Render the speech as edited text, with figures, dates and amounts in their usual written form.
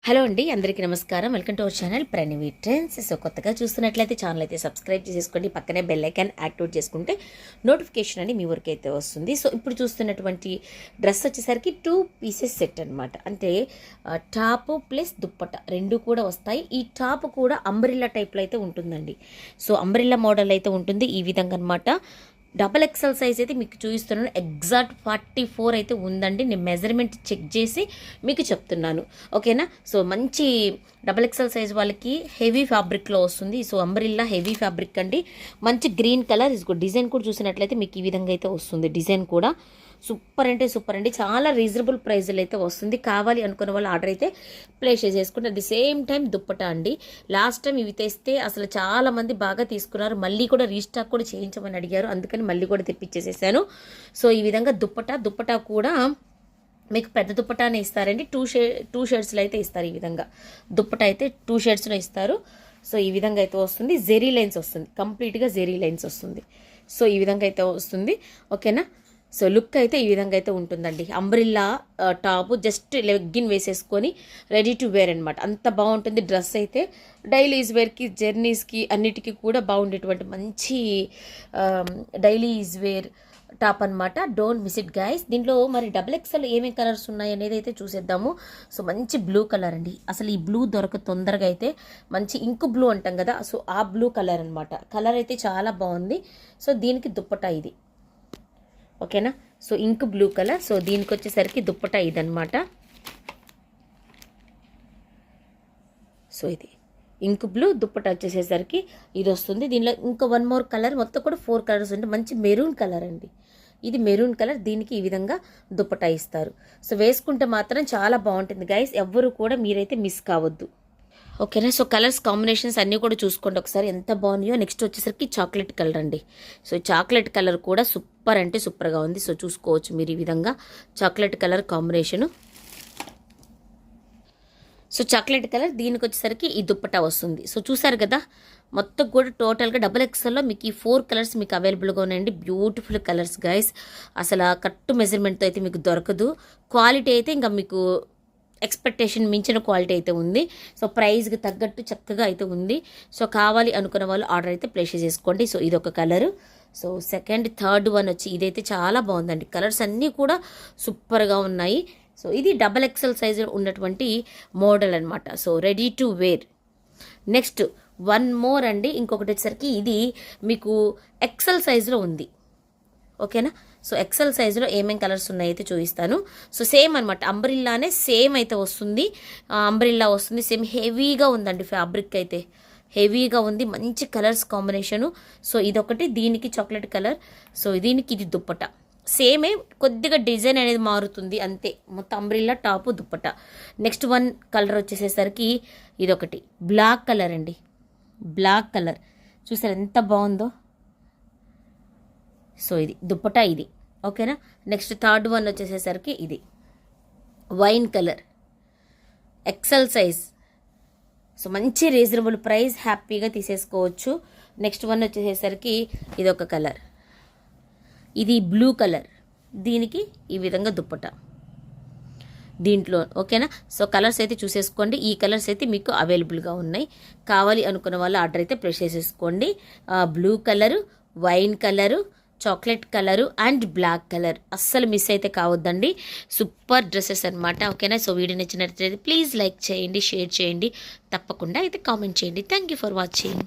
Hello అండి, అందరికీ నమస్కారం. Welcome to our channel Pranavi trends. So కొత్తగా చూస్తున్నట్లయితే ఛానల్ అయితే సబ్స్క్రైబ్ చేసేసుకోండి, పక్కనే బెల్ ఐకాన్ యాక్టివేట్ చేసుకుంటే నోటిఫికేషన్ అని మీ వరకు అయితే వస్తుంది. సో ఇప్పుడు చూస్తున్నటువంటి డ్రెస్ వచ్చేసరికి 2 పీసెస్ సెట్ అనమాట. అంటే టాప్ ప్లస్ దుప్పట రెండు కూడా వస్తాయి. ఈ టాప్ కూడా అంబ్రిల్లా టైప్లో అయితే ఉంటుందండి. సో అంబ్రిల్లా మోడల్ అయితే ఉంటుంది ఈ విధంగా అనమాట. డబల్ ఎక్సెల్ సైజ్ అయితే మీకు చూపిస్తున్నాను. ఎగ్జాక్ట్ 44 అయితే ఉందండి. నేను మెజర్మెంట్ చెక్ చేసి మీకు చెప్తున్నాను, ఓకేనా. సో మంచి డబల్ ఎక్సెల్ సైజ్ వాళ్ళకి హెవీ ఫ్యాబ్రిక్లో వస్తుంది. సో అంబ్రిల్లా హెవీ ఫ్యాబ్రిక్ అండి. మంచి గ్రీన్ కలర్. డిజైన్ కూడా చూసినట్లయితే మీకు ఈ విధంగా అయితే వస్తుంది. డిజైన్ కూడా సూపర్ అంటే సూపర్ అండి. చాలా రీజనబుల్ ప్రైస్లో అయితే వస్తుంది. కావాలి అనుకున్న వాళ్ళు ఆర్డర్ అయితే ప్లేస్ చేసుకుంటే అట్ ది సేమ్ టైం దుప్పట అండి. లాస్ట్ టైం ఇవి తెస్తే అసలు చాలా మంది బాగా తీసుకున్నారు. మళ్ళీ కూడా రీస్టాక్ కూడా చేయించమని అడిగారు, అందుకని మళ్ళీ కూడా తెప్పించేసేసాను. సో ఈ విధంగా దుప్పట కూడా మీకు పెద్ద దుప్పటానే ఇస్తారండి. టూ షేడ్స్లో అయితే ఇస్తారు. ఈ విధంగా దుప్పట అయితే 2 షేడ్స్లో ఇస్తారు. సో ఈ విధంగా అయితే వస్తుంది. జెరీ లైన్స్ వస్తుంది, కంప్లీట్గా జెరీ లైన్స్ వస్తుంది. సో ఈ విధంగా అయితే వస్తుంది, ఓకేనా. సో లుక్ అయితే ఈ విధంగా అయితే ఉంటుందండి. అంబ్రిల్లా టాప్ జస్ట్ లెగ్గిన్ వేసేసుకొని రెడీ టు వేర్ అనమాట. అంత బాగుంటుంది డ్రెస్ అయితే. డైలీ వేర్కి, జర్నీస్కి అన్నిటికీ కూడా బాగుండేటువంటి మంచి డైలీ వేర్ టాప్ అనమాట. Don't miss it guys. దీంట్లో మరి డబుల్ ఎక్స్ఎల్ ఏమేమి కలర్స్ ఉన్నాయి అనేది అయితే చూసేద్దాము. సో మంచి బ్లూ కలర్ అండి. అసలు ఈ బ్లూ తొందరగా అయితే మంచి ఇంకు బ్లూ అంటాం కదా, సో ఆ బ్లూ కలర్ అనమాట. కలర్ అయితే చాలా బాగుంది. సో దీనికి దుప్పటా ఇది, ఓకేనా. So ink blue colour. So దీనికి వచ్చేసరికి దుప్పటా ఇదనమాట. సో ఇది ఇంక్ బ్లూ దుప్పటా వచ్చేసేసరికి ఇది వస్తుంది. దీనిలో ఇంకా 1 మోర్ కలర్, మొత్తం కూడా 4 కలర్స్ ఉంటాయి. మంచి మెరూన్ కలర్ అండి. ఇది మెరూన్ కలర్. దీనికి ఈ విధంగా దుప్పటా ఇస్తారు. సో వేసుకుంటే మాత్రం చాలా బాగుంటుంది గైస్. ఎవ్వరు కూడా మీరైతే మిస్ కావద్దు, ఓకేనా. సో కలర్స్ కాంబినేషన్స్ అన్నీ కూడా చూసుకోండి ఒకసారి ఎంత బాగున్నాయో. నెక్స్ట్ వచ్చేసరికి చాక్లెట్ కలర్ అండి. సో చాక్లెట్ కలర్ కూడా సూపర్ అంటే సూపర్గా ఉంది. సో చూసుకోవచ్చు మీరు ఈ విధంగా chocolate colour combination. So chocolate colour. దీనికి వచ్చేసరికి ఈ దుప్పటా వస్తుంది. సో చూసారు కదా, మొత్తం కూడా టోటల్గా డబుల్ ఎక్స్ఎల్లో మీకు ఈ 4 కలర్స్ మీకు అవైలబుల్గా ఉన్నాయండి. Beautiful colours guys. అసలు కట్టు మెజర్మెంట్తో అయితే మీకు దొరకదు. క్వాలిటీ అయితే ఇంకా మీకు ఎక్స్పెక్టేషన్ మించిన క్వాలిటీ అయితే ఉంది. సో ప్రైస్కి తగ్గట్టు చక్కగా అయితే ఉంది. సో కావాలి అనుకున్న వాళ్ళు ఆర్డర్ అయితే ప్లేస్ చేసుకోండి. సో ఇదొక colour. So second, third one వచ్చి ఇదైతే చాలా బాగుందండి. కలర్స్ అన్నీ కూడా సూపర్గా ఉన్నాయి. సో ఇది డబల్ ఎక్స్ఎల్ సైజు ఉన్నటువంటి మోడల్ అనమాట. So ready to wear. Next 1 more అండి. ఇంకొకటి వచ్చేసరికి ఇది మీకు ఎక్సెల్ సైజులో ఉంది, ఓకేనా. సో ఎక్సెల్ సైజులో ఏమేమి కలర్స్ ఉన్నాయైతే చూపిస్తాను. సో సేమ్ అనమాట, అంబ్రిల్లానే సేమ్ అయితే వస్తుంది. అంబ్రిల్లా వస్తుంది. సేమ్ హెవీగా ఉందండి. ఫ్యాబ్రిక్ అయితే హెవీగా ఉంది. మంచి కలర్స్ కాంబినేషను. సో ఇదొకటి, దీనికి చాక్లెట్ కలర్. సో దీనికి ఇది దుప్పట సేమే, కొద్దిగా డిజైన్ అనేది మారుతుంది అంతే. మొత్తం అంబ్రిల్లా టాపు దుప్పట. నెక్స్ట్ 1 కలర్ వచ్చేసేసరికి ఇదొకటి బ్లాక్ కలర్ అండి. బ్లాక్ కలర్ చూసారు ఎంత బాగుందో. సో ఇది దుప్పటా ఇది, ఓకేనా. నెక్స్ట్ థర్డ్ వన్ వచ్చేసేసరికి ఇది wine colour, XL size. So మంచి రీజనబుల్ ప్రైస్, హ్యాపీగా తీసేసుకోవచ్చు. నెక్స్ట్ వన్ వచ్చేసేసరికి ఇదొక కలర్, ఇది బ్లూ కలర్. దీనికి ఈ విధంగా దుప్పటా దీంట్లో, ఓకేనా. సో కలర్స్ అయితే చూసేసుకోండి. ఈ కలర్స్ అయితే మీకు అవైలబుల్గా ఉన్నాయి. కావాలి అనుకున్న వాళ్ళు ఆర్డర్ అయితే ప్లేస్ చేసేసుకోండి. Blue colour, wine colour, chocolate colour and black colour. అస్సలు మిస్ అయితే కావద్దండి. సూపర్ డ్రెస్సెస్ అనమాట, ఓకేనా. సో వీడియో నచ్చినట్లయితే ప్లీజ్ లైక్ చేయండి, షేర్ చేయండి, తప్పకుండా అయితే కామెంట్ చేయండి. Thank you for watching.